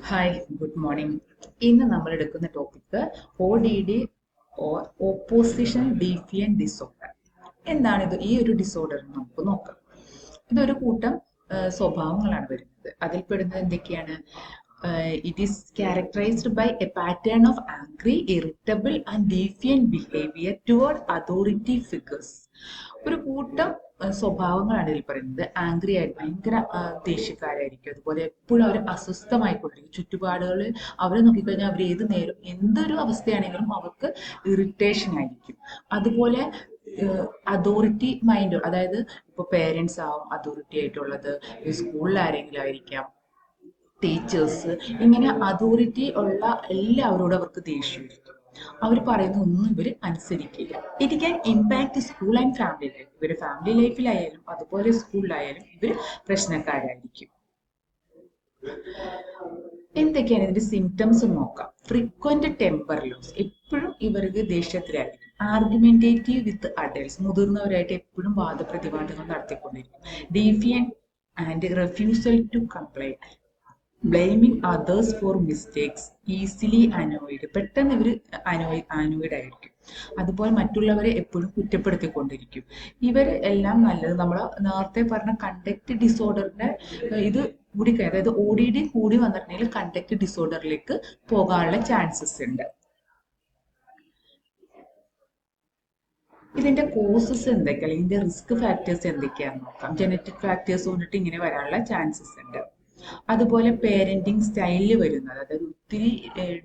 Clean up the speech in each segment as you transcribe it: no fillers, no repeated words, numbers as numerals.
Hi, good morning. ഇന്ന് നമ്മൾ എടുക്കുന്ന topic ODD or opposition defiant disorder. എന്താണിത്? ഈ ഒരു ഡിസോർഡർ നമുക്ക് നോക്കാം. ഇതൊരു കൂട്ടം സ്വഭാവങ്ങളാണ് വരുന്നത്. അതിൽ പെടുന്നത് എന്തൊക്കെയാണ്? It is characterised by a pattern of angry, irritable and defiant behaviour toward authority figures. ഒരു കൂട്ടം സ്വഭാവങ്ങളാണ് ഇതിൽ പറയുന്നത്. ആംഗ്രി ആയിട്ട് ഭയങ്കര ദേഷ്യക്കാരായിരിക്കും. അതുപോലെ എപ്പോഴും അവർ അസ്വസ്ഥമായിക്കൊണ്ടിരിക്കും. ചുറ്റുപാടുകളിൽ അവരെ നോക്കിക്കഴിഞ്ഞാൽ അവർ ഏത് നേരം എന്തൊരു അവസ്ഥയാണെങ്കിലും അവർക്ക് ഇറിറ്റേഷൻ ആയിരിക്കും. അതുപോലെ അതോറിറ്റി മൈൻഡ്, അതായത് ഇപ്പോൾ പേരൻസ് ആവും അതോറിറ്റി ആയിട്ടുള്ളത്, സ്കൂളിൽ ആരെങ്കിലും ആയിരിക്കാം, ടീച്ചേഴ്സ്, ഇങ്ങനെ അതോറിറ്റി ഉള്ള എല്ലാവരോടും അവർക്ക് ദേഷ്യമായിരിക്കും. അവർ പറയുന്ന ഒന്നും ഇവർ അനുസരിക്കില്ല. It can impact school and family life. ഇവർ ഫാമിലി ലൈഫിലായാലും അതുപോലെ സ്കൂളിലായാലും ഇവർ പ്രശ്നക്കാരായിരിക്കും. എന്തൊക്കെയാണ് ഇതിന്റെ സിംറ്റംസ് നോക്കാം. ഫ്രീക്വന്റ് ടെമ്പർ ലോസ്, എപ്പോഴും ഇവർക്ക് ദേഷ്യത്തിലായിരിക്കും. ആർഗ്യുമെന്റേറ്റീവ് വിത്ത് അഡൽട്സ്, മുതിർന്നവരായിട്ട് എപ്പോഴും വാദപ്രതിവാദങ്ങൾ നടത്തിക്കൊണ്ടിരിക്കും. Defiant and refusal to comply, blaming others for mistakes, easily annoyed, പെട്ടെന്ന് ഇവർ അനോയിഡ് ആയിരിക്കും. അതുപോലെ മറ്റുള്ളവരെ എപ്പോഴും കുറ്റപ്പെടുത്തിക്കൊണ്ടിരിക്കും. ഇവർ എല്ലാം നല്ലത് നമ്മൾ നേരത്തെ പറഞ്ഞ കണ്ടക്ട് ഡിസോർഡറിന്റെ ഇത് കൂടി, അതായത് ODD കൂടി വന്നിട്ടുണ്ടെങ്കിൽ കണ്ടക്ട് ഡിസോർഡറിലേക്ക് പോകാനുള്ള ചാൻസസ് ഉണ്ട്. ഇതിന്റെ കോസസ് എന്തൊക്കെ, അല്ലെങ്കിൽ ഇതിന്റെ റിസ്ക് ഫാക്ടേഴ്സ് എന്തൊക്കെയാണെന്ന് നോക്കാം. ജനറ്റിക് ഫാക്ടേഴ്സ് കൊണ്ടിട്ട് ഇങ്ങനെ വരാനുള്ള ചാൻസസ് ഉണ്ട്. അതുപോലെ പേരന്റിങ് സ്റ്റൈലിൽ വരുന്നത്, അതായത് ഒത്തിരി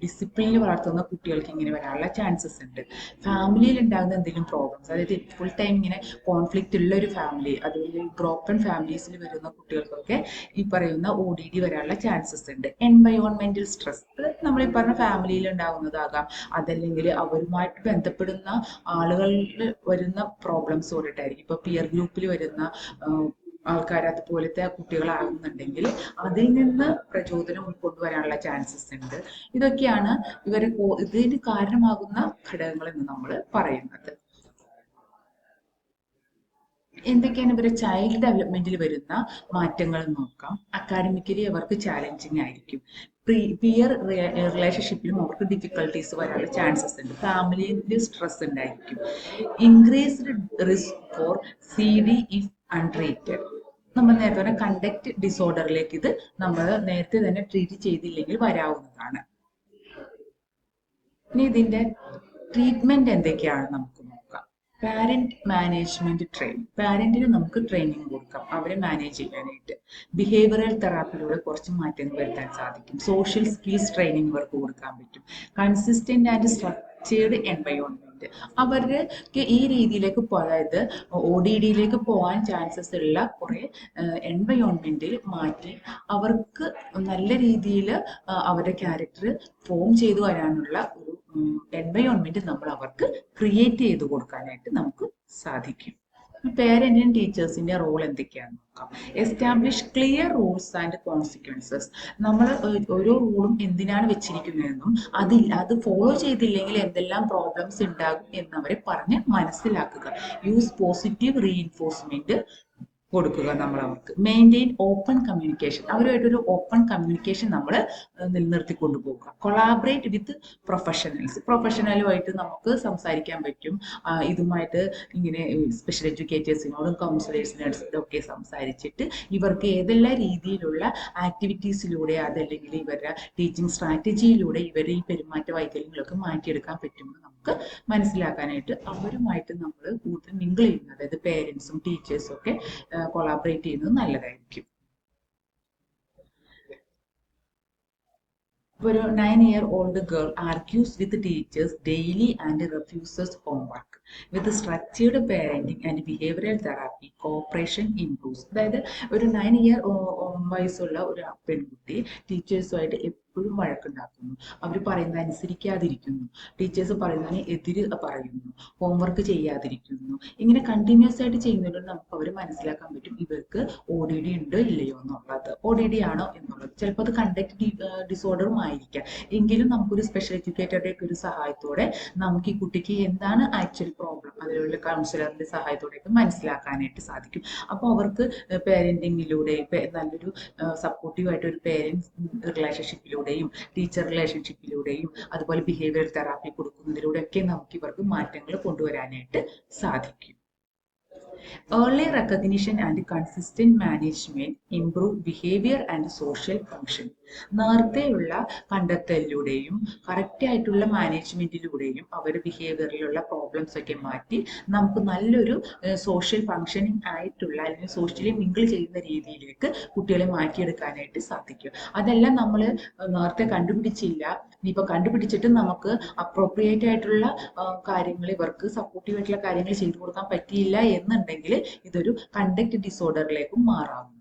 ഡിസിപ്ലിനിൽ വളർത്തുന്ന കുട്ടികൾക്ക് ഇങ്ങനെ വരാനുള്ള ചാൻസസ് ഉണ്ട്. ഫാമിലിയിൽ ഉണ്ടാകുന്ന എന്തെങ്കിലും പ്രോബ്ലംസ്, അതായത് ഫുൾ ടൈം ഇങ്ങനെ കോൺഫ്ലിക്റ്റ് ഉള്ള ഒരു ഫാമിലി, അതുപോലെ ബ്രോക്കൺ ഫാമിലീസിൽ വരുന്ന കുട്ടികൾക്കൊക്കെ ഈ പറയുന്ന ODD വരാനുള്ള ചാൻസസ് ഉണ്ട്. എൻവയോൺമെന്റൽ സ്ട്രെസ്, അത് നമ്മൾ ഈ പറഞ്ഞ ഫാമിലിയിൽ ഉണ്ടാകുന്നതാകാം, അതല്ലെങ്കിൽ അവരുമായിട്ട് ബന്ധപ്പെടുന്ന ആളുകളിൽ വരുന്ന പ്രോബ്ലംസ് കൊണ്ടിട്ടായിരിക്കും. ഇപ്പൊ പിയർ ഗ്രൂപ്പിൽ വരുന്ന ആൾക്കാർ അതുപോലത്തെ കുട്ടികളാകുന്നുണ്ടെങ്കിൽ അതിൽ നിന്ന് പ്രചോദനം ഉൾക്കൊണ്ടുവരാനുള്ള ചാൻസസ് ഉണ്ട്. ഇതൊക്കെയാണ് ഇതിന് കാരണമാകുന്ന ഘടകങ്ങൾ എന്ന് നമ്മൾ പറയുന്നത്. എന്തൊക്കെയാണ് ഇവരെ ചൈൽഡ് ഡെവലപ്മെന്റിൽ വരുന്ന മാറ്റങ്ങൾ നോക്കാം. അക്കാഡമിക്കലി അവർക്ക് ചാലഞ്ചിങ് ആയിരിക്കും. പിയർ റിലേഷൻഷിപ്പിലും അവർക്ക് ഡിഫിക്കൽട്ടീസ് വരാനുള്ള ചാൻസസ് ഉണ്ട്. ഫാമിലിയിൽ സ്ട്രെസ് ഉണ്ടായിരിക്കും. Increased risk for CD if untreated. നമ്മൾ നേരത്തെ പറഞ്ഞ കണ്ടക്ട് ഡിസോർഡറിലേക്ക് ഇത് നമ്മൾ നേരത്തെ തന്നെ ട്രീറ്റ് ചെയ്തില്ലെങ്കിൽ വരാവുന്നതാണ്. ഇനി ഇതിന്റെ ട്രീറ്റ്മെന്റ് എന്തൊക്കെയാണ് നമുക്ക് നോക്കാം. പാരന്റ് മാനേജ്മെന്റ് ട്രെയിനിങ്, പാരന്റിന് നമുക്ക് ട്രെയിനിങ് കൊടുക്കാം അവരെ മാനേജ് ചെയ്യാനായിട്ട്. ബിഹേവിയറൽ തെറാപ്പിയിലൂടെ കുറച്ച് മാറ്റങ്ങൾ വരുത്താൻ സാധിക്കും. സോഷ്യൽ സ്കിൽസ് ട്രെയിനിങ് ഇവർക്ക് കൊടുക്കാൻ പറ്റും. കൺസിസ്റ്റന്റ് ആൻഡ് സ്ട്രക്ചേർഡ് എൻവയോൺമെന്റ്, അവർക്ക് ഈ രീതിയിലേക്ക് അതായത് ODDയിലേക്ക് പോകാൻ ചാൻസസ് ഉള്ള കുറെ എൻവയോൺമെന്റിൽ മാറ്റി അവർക്ക് നല്ല രീതിയിൽ അവരുടെ ക്യാരക്ടർ ഫോം ചെയ്തു വരാനുള്ള ഒരു എൻവയോൺമെന്റ് നമ്മൾ അവർക്ക് ക്രിയേറ്റ് ചെയ്ത് കൊടുക്കാനായിട്ട് നമുക്ക് സാധിക്കും. പേരന്റും ടീച്ചേഴ്സിന്റെ റോൾ എന്തൊക്കെയാണെന്ന് നോക്കാം. Establish clear rules and consequences, നമ്മൾ ഓരോ റൂളും എന്തിനാണ് വെച്ചിരിക്കുന്നതെന്നും അത് ഫോളോ ചെയ്തില്ലെങ്കിൽ എന്തെല്ലാം പ്രോബ്ലംസ് ഉണ്ടാകും എന്നവരെ പറഞ്ഞ് മനസ്സിലാക്കുക. യൂസ് പോസിറ്റീവ് റീഇൻഫോഴ്സ്മെന്റ് കൊടുക്കുക നമ്മൾ അവർക്ക്. മെയിൻറ്റെയിൻ ഓപ്പൺ കമ്മ്യൂണിക്കേഷൻ, അവരുമായിട്ടൊരു ഓപ്പൺ കമ്മ്യൂണിക്കേഷൻ നമ്മൾ നിലനിർത്തി കൊണ്ടുപോകുക. കൊളാബറേറ്റ് വിത്ത് പ്രൊഫഷണലുമായിട്ട് നമുക്ക് സംസാരിക്കാൻ പറ്റും. ഇതുമായിട്ട് ഇങ്ങനെ സ്പെഷ്യൽ എഡ്യൂക്കേറ്റേഴ്സിനോടും കൗൺസിലേഴ്സിനോടും ഒക്കെ സംസാരിച്ചിട്ട് ഇവർക്ക് ഏതെല്ലാം രീതിയിലുള്ള ആക്ടിവിറ്റീസിലൂടെ അതല്ലെങ്കിൽ ഇവരുടെ ടീച്ചിങ് സ്ട്രാറ്റജിയിലൂടെ ഇവരുടെ ഈ പെരുമാറ്റ വൈകല്യങ്ങളൊക്കെ മാറ്റിയെടുക്കാൻ പറ്റുമെന്ന് നമുക്ക് മനസ്സിലാക്കാനായിട്ട് അവരുമായിട്ട് നമ്മൾ കൂടുതൽ മിങ്കിൾ ചെയ്യുന്നത്, അതായത് പേരൻസും ടീച്ചേഴ്സും ഒക്കെ കൊളാബറേറ്റ് ചെയ്യുന്നത് നല്ലതായിരിക്കും. ഒരു 9-year-old girl argues with teachers daily and refuses homework. With structured parenting and behavioral therapy, cooperation improves. അതായത് ഒരു 9 വയസ്സുള്ള ഒരു പെൺകുട്ടി ടീച്ചേഴ്സുമായിട്ട് എപ്പോഴും വഴക്കുണ്ടാക്കുന്നു. അവർ പറയുന്നത് അനുസരിക്കാതിരിക്കുന്നു, ടീച്ചേഴ്സ് പറയുന്നതിന് എതിര് പറയുന്നു, ഹോംവർക്ക് ചെയ്യാതിരിക്കുന്നു. ഇങ്ങനെ കണ്ടിന്യൂസ് ആയിട്ട് ചെയ്യുന്നതിലൂടെ നമുക്ക് അവർ മനസ്സിലാക്കാൻ പറ്റും ഇവർക്ക് ODD ഉണ്ടോ ഇല്ലയോ എന്നുള്ളത്. ODD ആണോ എന്നുള്ളത് ചിലപ്പോൾ അത് കണ്ടക്ട് ഡിസോർഡറും ആയിരിക്കാം. എങ്കിലും നമുക്കൊരു സ്പെഷ്യൽ എഡ്യൂക്കേറ്ററുടെ ഒക്കെ ഒരു സഹായത്തോടെ നമുക്ക് ഈ കുട്ടിക്ക് എന്താണ് ആക്ച്വൽ പ്രോബ്ലം അതിലുള്ള കൗൺസിലറിന്റെ സഹായത്തോടെയൊക്കെ മനസ്സിലാക്കാനായിട്ട് സാധിക്കും. അപ്പോൾ അവർക്ക് പേരന്റിങ്ങിലൂടെ നല്ലൊരു സപ്പോർട്ടീവ് ആയിട്ട് ഒരു പേരൻസ് റിലേഷൻഷിപ്പിലൂടെ കൗൺസിലിങ്ങിലൂടെയും ടീച്ചർ റിലേഷൻഷിപ്പിലൂടെയും അതുപോലെ ബിഹേവിയർ തെറാപ്പി കൊടുക്കുന്നതിലൂടെയൊക്കെ നമുക്ക് ഇവർക്ക് മാറ്റങ്ങൾ കൊണ്ടുവരാനായിട്ട് സാധിക്കും. Early recognition and consistent management improve behavior and social function. നേരത്തെയുള്ള കണ്ടെത്തലിലൂടെയും കറക്റ്റ് ആയിട്ടുള്ള മാനേജ്മെന്റിലൂടെയും അവർ ബിഹേവിയറിലുള്ള പ്രോബ്ലംസ് ഒക്കെ മാറ്റി നമുക്ക് നല്ലൊരു സോഷ്യൽ ഫങ്ഷനിങ് ആയിട്ടുള്ള അല്ലെങ്കിൽ സോഷ്യലി മിങ്കിൾ ചെയ്യുന്ന രീതിയിലേക്ക് കുട്ടികളെ മാറ്റിയെടുക്കാനായിട്ട് സാധിക്കും. അതെല്ലാം നമ്മൾ നേരത്തെ കണ്ടുപിടിച്ചില്ല, ഇനിയിപ്പോൾ കണ്ടുപിടിച്ചിട്ടും നമുക്ക് അപ്രോപ്രിയേറ്റ് ആയിട്ടുള്ള കാര്യങ്ങൾ ഇവർക്ക് സപ്പോർട്ടീവ് ആയിട്ടുള്ള കാര്യങ്ങൾ ചെയ്തു കൊടുക്കാൻ പറ്റിയില്ല എന്നുണ്ടെങ്കിൽ ഇതൊരു കണ്ടക്ട് ഡിസോർഡറിലേക്കും മാറാവുന്നതാണ്.